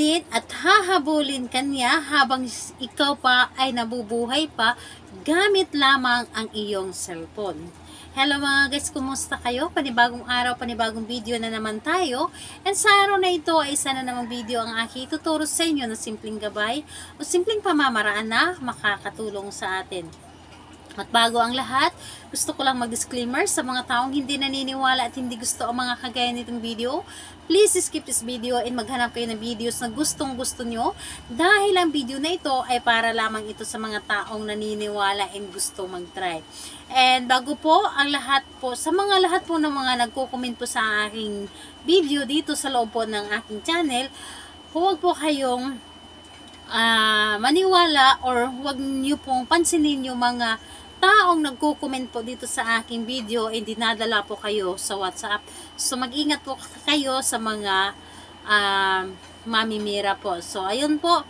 hahabulin at hahabulin kanya habang ikaw pa ay nabubuhay pa gamit lamang ang iyong cellphone. Hello mga guys, kumusta kayo? Panibagong araw, panibagong video na naman tayo. And sa araw na ito ay isa na namang video ang aking tuturo sa inyo na simpleng gabay o simpleng pamamaraan na makakatulong sa atin. At bago ang lahat, gusto ko lang mag-disclaimer sa mga taong hindi naniniwala at hindi gusto ang mga kagaya nitong video. Please skip this video and maghanap kayo ng videos na gustong-gusto nyo dahil ang video na ito ay para lamang ito sa mga taong naniniwala and gusto mag-try. And bago po ang lahat po, sa mga lahat po ng mga nagko-comment po sa aking video dito sa loob po ng aking channel, huwag po kayong maniwala or huwag nyo pong pansinin yung mga taong nagko-comment po dito sa aking video ay dinadala po kayo sa WhatsApp. So mag-ingat po kayo sa mga mamimira po. So ayun po,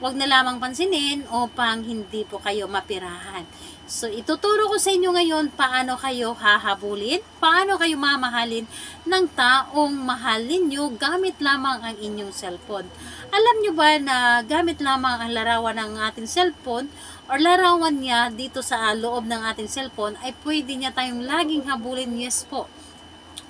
wag na lamang pansinin upang hindi po kayo mapirahan. So ituturo ko sa inyo ngayon paano kayo hahabulin, paano kayo mamahalin ng taong mahalin nyo gamit lamang ang inyong cellphone. Alam nyo ba na gamit lamang ang larawan ng ating cellphone or larawan niya dito sa loob ng ating cellphone ay pwede niya tayong laging habulin? Yes po.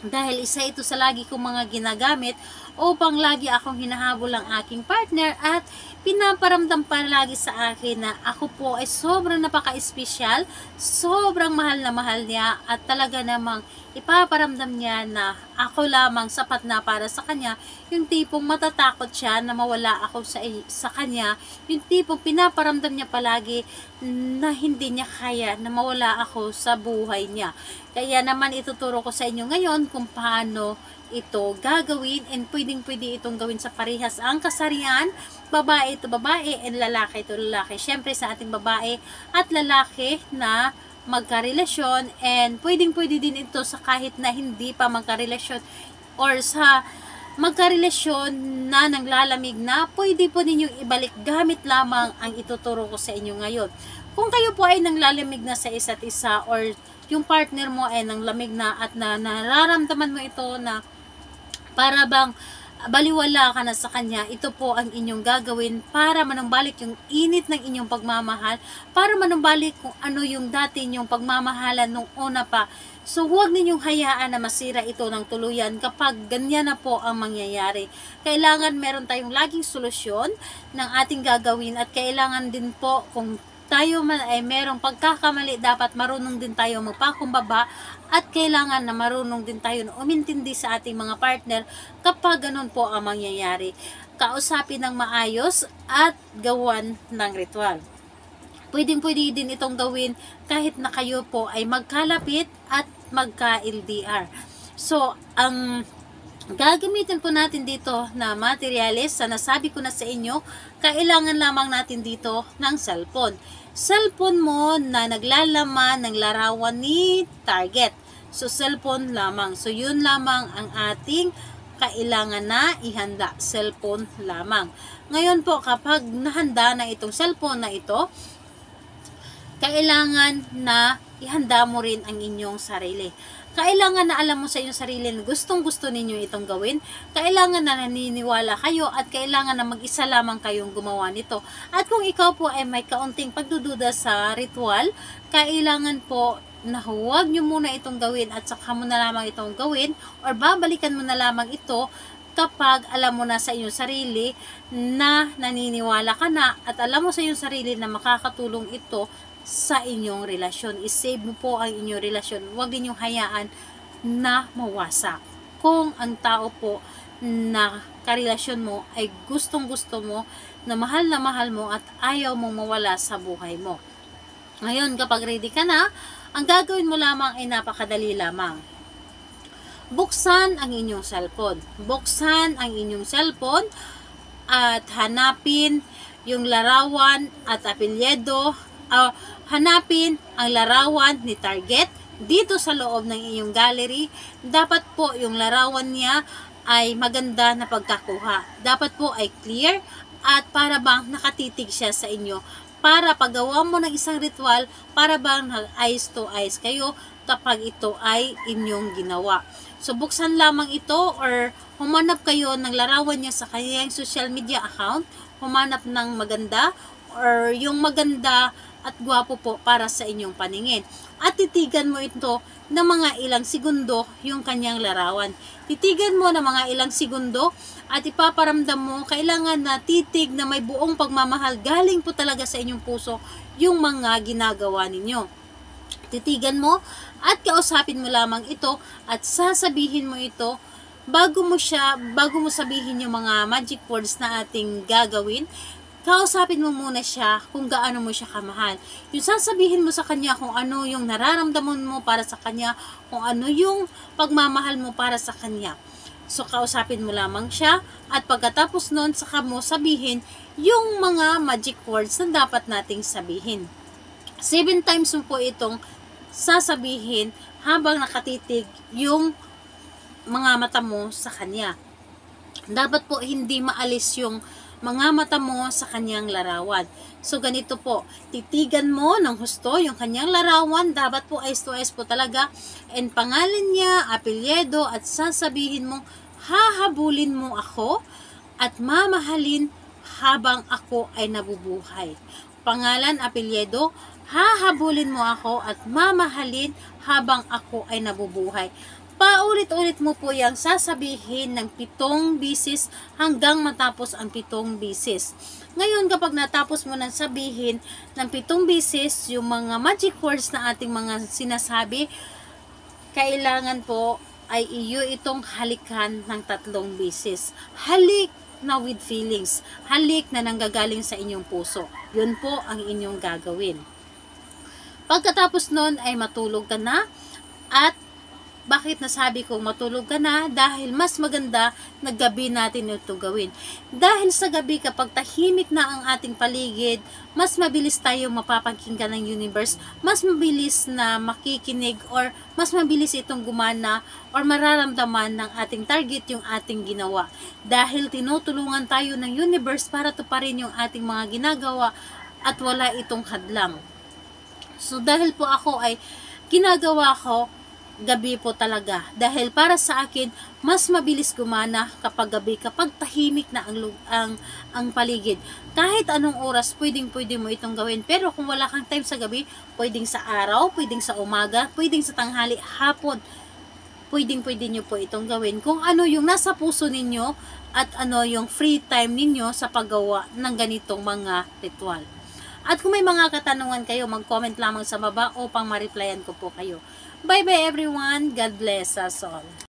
Dahil isa ito sa lagi kong mga ginagamit upang lagi akong hinahabol ang aking partner at pinaparamdam pa lagi sa akin na ako po ay sobrang napaka-espesyal, sobrang mahal na mahal niya at talaga namang ipaparamdam niya na ako lamang sapat na para sa kanya, yung tipong matatakot siya na mawala ako sa kanya, yung tipong pinaparamdam niya palagi na hindi niya kaya na mawala ako sa buhay niya. Kaya naman ituturo ko sa inyo ngayon kung paano ito gagawin and pwedeng-pwede itong gawin sa parehas ang kasarian, babae ito babae and lalaki ito lalaki. Syempre sa ating babae at lalaki na magkarelasyon and pwedeng-pwede din ito sa kahit na hindi pa magkarelasyon or sa magkarelasyon na naglalamig na, pwede po ninyong ibalik gamit lamang ang ituturo ko sa inyo ngayon. Kung kayo po ay naglalamig na sa isa't isa or yung partner mo ay nanglamig na at nararamdaman mo ito na para bang baliwala ka na sa kanya, ito po ang inyong gagawin para manumbalik yung init ng inyong pagmamahal, para manumbalik kung ano yung dati nyong pagmamahalan nung una pa. So huwag ninyong hayaan na masira ito ng tuluyan kapag ganyan na po ang mangyayari. Kailangan meron tayong laging solusyon ng ating gagawin at kailangan din po kung tayo man ay merong pagkakamali, dapat marunong din tayo magpakumbaba at kailangan na marunong din tayo na umintindi sa ating mga partner kapag ganun po ang mangyayari. Kausapin ng maayos at gawan ng ritual. Pwedeng-pwede din itong gawin kahit na kayo po ay magkalapit at magka-LDR. So, ang gagamitin po natin dito na materyales, na nasabi ko na sa inyo, kailangan lamang natin dito ng cellphone. Cellphone mo na naglalaman ng larawan ni target. So, cellphone lamang. So, yun lamang ang ating kailangan na ihanda. Cellphone lamang. Ngayon po, kapag nahanda na itong cellphone na ito, kailangan na ihanda mo rin ang inyong sarili. Kailangan na alam mo sa inyong sarili na gustong-gusto ninyo itong gawin. Kailangan na naniniwala kayo at kailangan na mag-isa lamang kayong gumawa nito. At kung ikaw po ay may kaunting pagdududa sa ritual, kailangan po na huwag nyo muna itong gawin at saka mo na lamang itong gawin or babalikan mo na lamang ito kapag alam mo na sa inyong sarili na naniniwala ka na at alam mo sa inyong sarili na makakatulong ito sa inyong relasyon. I-save mo po ang inyong relasyon. Huwag ninyong hayaan na mawasak. Kung ang tao po na karelasyon mo ay gustong-gusto mo, na mahal mo at ayaw mong mawala sa buhay mo. Ngayon, kapag ready ka na, ang gagawin mo lamang ay napakadali lamang. Buksan ang inyong cellphone. Buksan ang inyong cellphone at hanapin yung larawan at apelyido. Hanapin ang larawan ni target dito sa loob ng iyong gallery. Dapat po yung larawan niya ay maganda na pagkakuha. Dapat po ay clear at para bang nakatitig siya sa inyo. Para paggawa mo ng isang ritual, para bang eyes to eyes kayo kapag ito ay inyong ginawa. So, buksan lamang ito or humanap kayo ng larawan niya sa kanyang social media account. Humanap ng maganda or yung maganda at gwapo po para sa inyong paningin. At titigan mo ito ng mga ilang segundo yung kanyang larawan. Titigan mo ng mga ilang segundo at ipaparamdam mo kailangan na titig na may buong pagmamahal galing po talaga sa inyong puso yung mga ginagawa ninyo. Titigan mo at kausapin mo lamang ito at sasabihin mo ito bago mo sabihin yung mga magic words na ating gagawin. Kausapin mo muna siya kung gaano mo siya kamahal. Yung sasabihin mo sa kanya kung ano yung nararamdaman mo para sa kanya, kung ano yung pagmamahal mo para sa kanya. So, kausapin mo lamang siya at pagkatapos nun, saka mo sabihin yung mga magic words na dapat nating sabihin. 7 times mo po itong sasabihin habang nakatitig yung mga mata mo sa kanya. Dapat po hindi maalis yung mga mata mo sa kanyang larawan. So, ganito po, titigan mo ng husto yung kanyang larawan, dapat po eyes to eyes po talaga, and pangalan niya, apelyido, at sasabihin mo, hahabulin mo ako, at mamahalin habang ako ay nabubuhay. Pangalan, apelyido, hahabulin mo ako, at mamahalin habang ako ay nabubuhay. Paulit-ulit mo po yung sasabihin ng 7 bisis hanggang matapos ang 7 bisis. Ngayon, kapag natapos mo nang sabihin ng 7 bisis yung mga magic words na ating mga sinasabi, kailangan po ay iyo itong halikan ng 3 bisis. Halik na with feelings. Halik na nanggagaling sa inyong puso. Yun po ang inyong gagawin. Pagkatapos nun ay matulog ka na. At bakit nasabi ko matulog ka na? Dahil mas maganda na gabi natin ito gawin. Dahil sa gabi kapag tahimik na ang ating paligid, mas mabilis tayo mapapakinggan ng universe, mas mabilis na makikinig or mas mabilis itong gumana or mararamdaman ng ating target yung ating ginawa. Dahil tinutulungan tayo ng universe para tuparin yung ating mga ginagawa at wala itong hadlang. So dahil po ako ay ginagawa ko gabi po talaga. Dahil para sa akin, mas mabilis gumana kapag gabi, kapag tahimik na ang paligid. Kahit anong oras, pwedeng mo itong gawin. Pero kung wala kang time sa gabi, pwedeng sa araw, pwedeng sa umaga, pwedeng sa tanghali, hapon. Pwedeng nyo po itong gawin. Kung ano yung nasa puso ninyo at ano yung free time ninyo sa paggawa ng ganitong mga ritual. At kung may mga katanungan kayo, mag-comment lamang sa baba upang ma-replyan ko po kayo. Bye-bye everyone. God bless us all.